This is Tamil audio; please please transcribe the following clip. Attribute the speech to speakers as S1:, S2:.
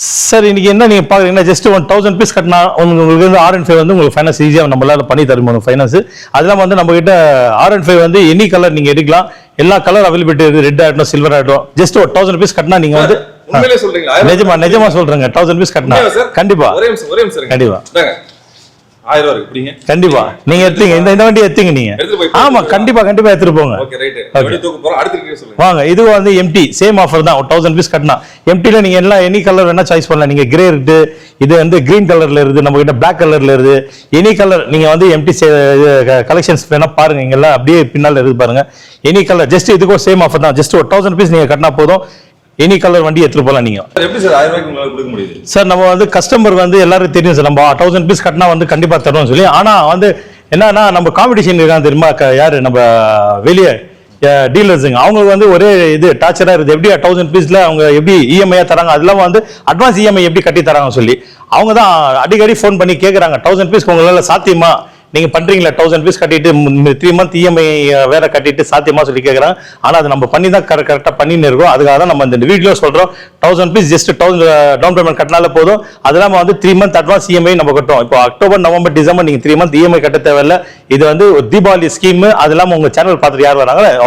S1: சார் இன்னைக்கு என்ன நீங்க பாக்குறீங்கன்னா ஜஸ்ட் 1000 பீஸ் கட்டினா உங்களுக்கு வந்து R&5 வந்து உங்களுக்கு ஃபைனான்ஸ் ஈஸியா நம்மளால பண்ணி தருவோம் ஃபைனான்ஸ். அதெல்லாம் வந்து நம்ம கிட்ட R&5 வந்து எனி கலர் நீங்க எடுக்கலாம். எல்லா கலர் அவைலபிலிட்டி இருக்கு. ரெட் ஆகட்டும், சில்வர் ஆகட்டும். ஜஸ்ட் 1000 பீஸ் கட்டினா நீங்க வந்து
S2: உண்மையிலே சொல்றீங்களா?
S1: நிஜமா சொல்றேங்க. 1000 பீஸ் கட்டினா கண்டிப்பா
S2: ஒரே நிமிஷம்
S1: கண்டிப்பா
S2: 1000 ரூபாய் எப்படிங்க?
S1: கண்டிப்பா நீங்க எடுத்தீங்க இந்த வண்டி எடுத்தீங்க நீங்க. ஆமா கண்டிப்பா எடுத்துட்டு போங்க.
S2: Okay right. வண்டி தூக்கு போறோம். அடுத்து இருக்கீங்க சொல்லுங்க.
S1: வாங்க இது வந்து எம்டி சேம் ஆஃபர் தான். 1000 பீஸ் கட்டினா எம்டில நீங்க எல்லாம் எனி கலர் வேணா சாய்ஸ் பண்ணலாம். நீங்க கிரே இருக்கு, இது வந்து கிரீன் கலர்ல இருக்கு, நம்ம கிட்ட பிளாக் கலர்ல இருக்கு. எனி கலர் நீங்க வந்து எம்டி கலெக்ஷன்ஸ் வேணா பாருங்க. இங்க எல்லாம் அப்படியே பின்னால இருக்கு பாருங்க. எனி கலர் ஜஸ்ட் இதுக்கும் சேம் ஆஃபர் தான். ஜஸ்ட் 1000 பீஸ் நீங்க கட்டினா போதும். எனி கலர் வண்டி எடுத்துட்டு போலாம் நீங்க.
S2: எப்படி சார் 1000 ரூபாய்க்கு உங்களுக்கு கொடுக்க முடியுது?
S1: சார் நம்ம வந்து கஸ்டமர் வந்து எல்லாரும் தெரியும் சார். நம்ம 1000 பீஸ் கட்டினா வந்து கண்டிப்பா தருவோம் சொல்லி. ஆனா வந்து என்னன்னா நம்ம காம்படிஷன் இருக்காங்க தெரியுமா? யாரு நம்ம வெளியே டீலர்ஸுங்க அவங்களுக்கு வந்து ஒரே இது டார்ச்சரா இருக்குது. எப்படி 1000 பீஸ்ல அவங்க எப்படி இஎம்ஐயா தராங்க, அதெல்லாம் வந்து அட்வான்ஸ் இஎம்ஐ எப்படி கட்டி தராங்க சொல்லி அவங்க தான் அடிக்கடி ஃபோன் பண்ணி கேட்குறாங்க. 1000 பீஸ்க்கு உங்களால சாத்தியமா நீங்க பண்றீங்களா? 1000 பீஸ் கட்டிட்டு 3 மந்த் இஎம்ஐ வேற கட்டிட்டு சாத்தியமா சொல்லி கேட்கறாங்க. ஆனா அது நம்ம பண்ணி தான் கரெக்டா பண்ணின்னு இருக்கோம். அதுக்காக தான் நம்ம இந்த வீடியோ சொல்றோம். 1000 பீஸ் ஜஸ்ட் 1000 டவுன் பேமெண்ட் கட்டினால போதும். அது இல்லாம வந்து 3 மந்த் அட்வான்ஸ் இஎம்ஐ நம்ம கட்டுறோம். இப்போ அக்டோபர், நவம்பர், டிசம்பர் நீங்க 3 மந்த் இஎம்ஐ கட்ட தேவையில்ல. இது வந்து ஒரு தீபாவளி ஸ்கீம். அது இல்லாம உங்க சேனல் பார்த்துட்டு யார் வராங்க